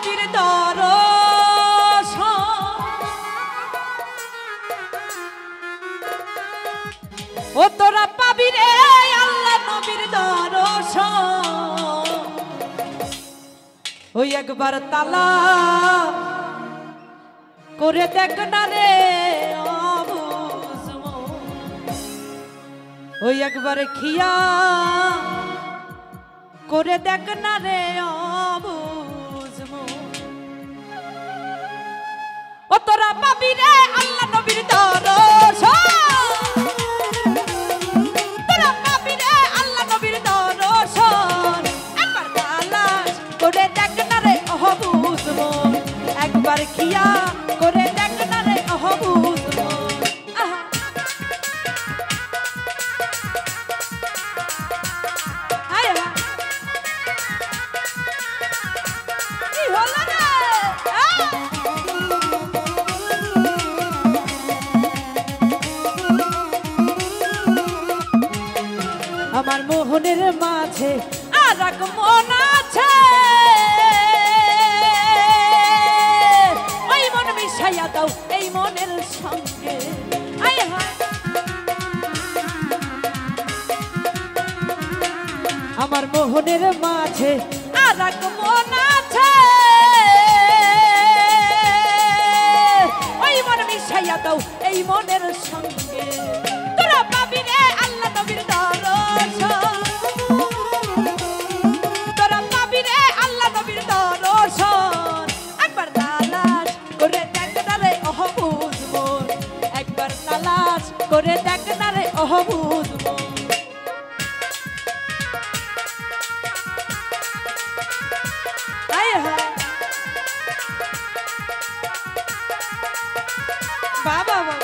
নবীর দর্শন ও তোরা পাবি রে আল্লাহ নবীর দর্শন ওই একবার তালা করে দেখ না রে ওই একবার খিয়া করে দেখ না রে ও তোরা পাবি রে আল্লাহ নবীর দর্শন তোরা পাবি রে আল্লাহ নবীর দর্শন একবার তালাশ করে দেখ না রে অহবুজ মন একবার খিয়া করে দেখ না রে অহবুজ আমার মোহনের মাঝে আর এক মন আছে ওই মন মিশাইয়া দাও এই মনের সঙ্গে আমার মোহনের মাঝে আর এক মন আছে ওই মন মিশাইয়া দাও এই মনের সঙ্গে তোরা পাবি রে আল্লাহ নবীর দর্শন তোরা পাবি রে আল্লাহ নবীর দর্শন একবার তালাশ করে দেখ না রে অহবুজ মন একবার তালাশ করে দেখ না রে অহবুজ মন বাবা বাবা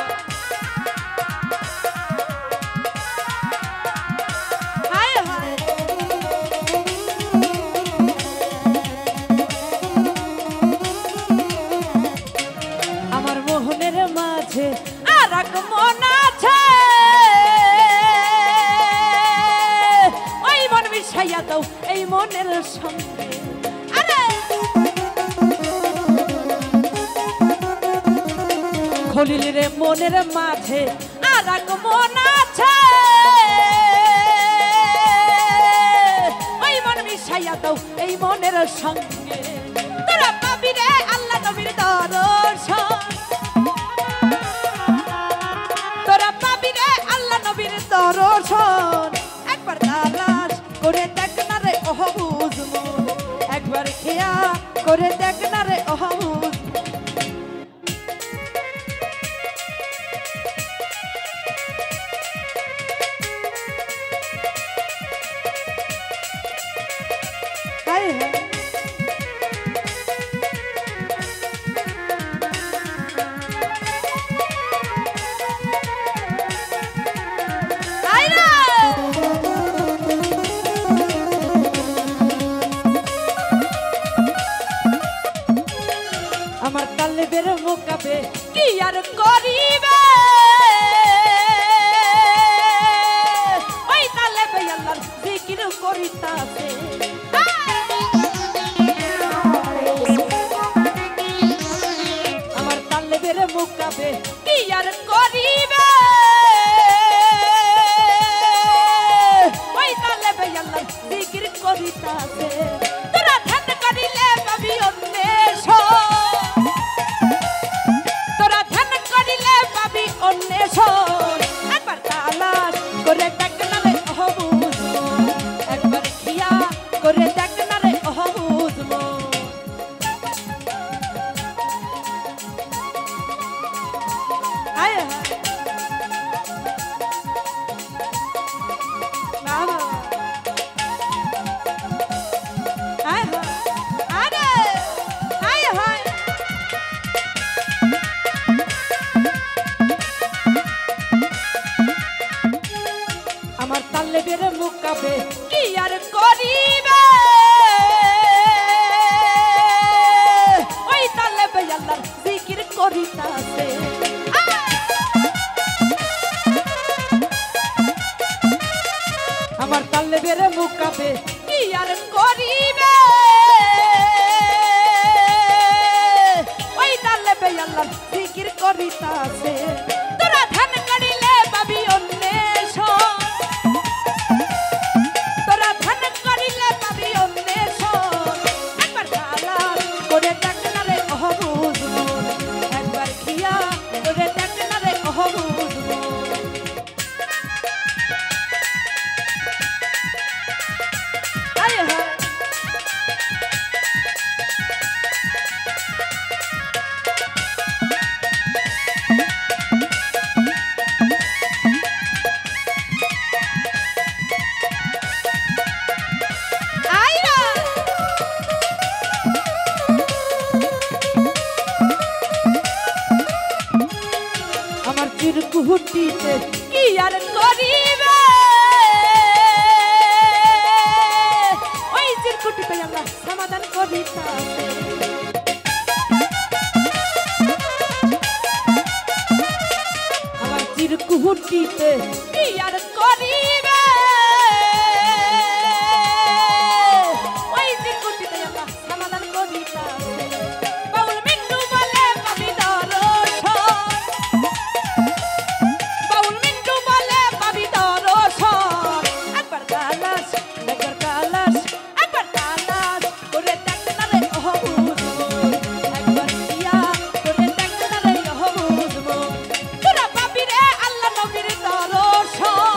আমার মোহনের মাঝে আর এক মন আছে ওই মন মিশাইয়া দাও এই মনের সঙ্গে খলিল রে মনের মাঝে আর এক মন আছে ওই মন মিশাইয়া দাও এই মনের সঙ্গে তোরা পাবি রে আল্লাহ নবীর দর্শন তোরা পাবি রে আল্লাহ নবীর দর্শন একবার তালাশ করে দেখ না রে অহবুজ মন একবার খেয়া করে দেখ না রে অহবুজ আমার তালেবের মোকাবে কি আর করিবে ওই তালেবে আল্লাহর জিকির করিতাছে আমার তালেবের মোকাবে কি আর করিবে ওই তালেবে আল্লাহর জিকির করিতাছে তোরা ধ্যান করিলে পাবি অন্বেষণ তোরা ধ্যান করিলে পাবি অন্বেষণ একবার তালাশ করে দেখ না রে অহবুজ মন একবার খিয়া করে দেখ না রে অহবুজ মন আমার তালেবের মোকাবে কি আর করিবে ওই তালেবে আল্লাহর জিকির করিতাছে আমার তালেবের মোকাবে কি আর করিবে চিরকুটিতে কি আর করিবে ওই চিরকুটিতে আল্লাহ সমাধান করিতাছে আমার চিরকুটিতে কি আর করিবে ওই চিরকুটিতে আল্লাহ সমাধান করিতাছে বাউল মিন্টু বলে পাবি দর্শন বাউল মিন্টু বলে পাবি দর্শন একবার কালাস করে দেখ না রে ওহ বুঝমন একবার ইয়া করে দেখ না রে ওহ বুঝমন তোরা পাবি রে আল্লাহ নবীর দর্শন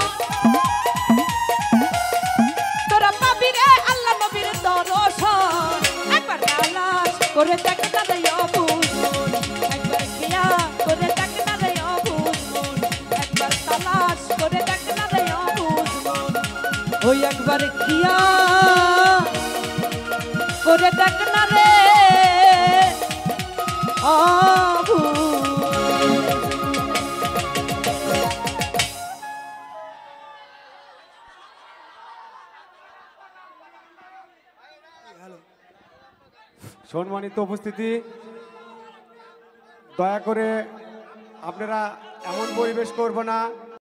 তোরা পাবি রে আল্লাহ নবীর দর্শন একবার কালাস করে দেখ না রে ওহ বুঝমন একবার ইয়া করে দেখ না রে ওহ বুঝমন একবার তালাশ করে দেখ না রে ওহ বুঝমন ওই একবার কিয়া করে দেখ না রে আবু সম্মানিত উপস্থিতি দয়া করে আপনারা এমন পরিবেশ করব না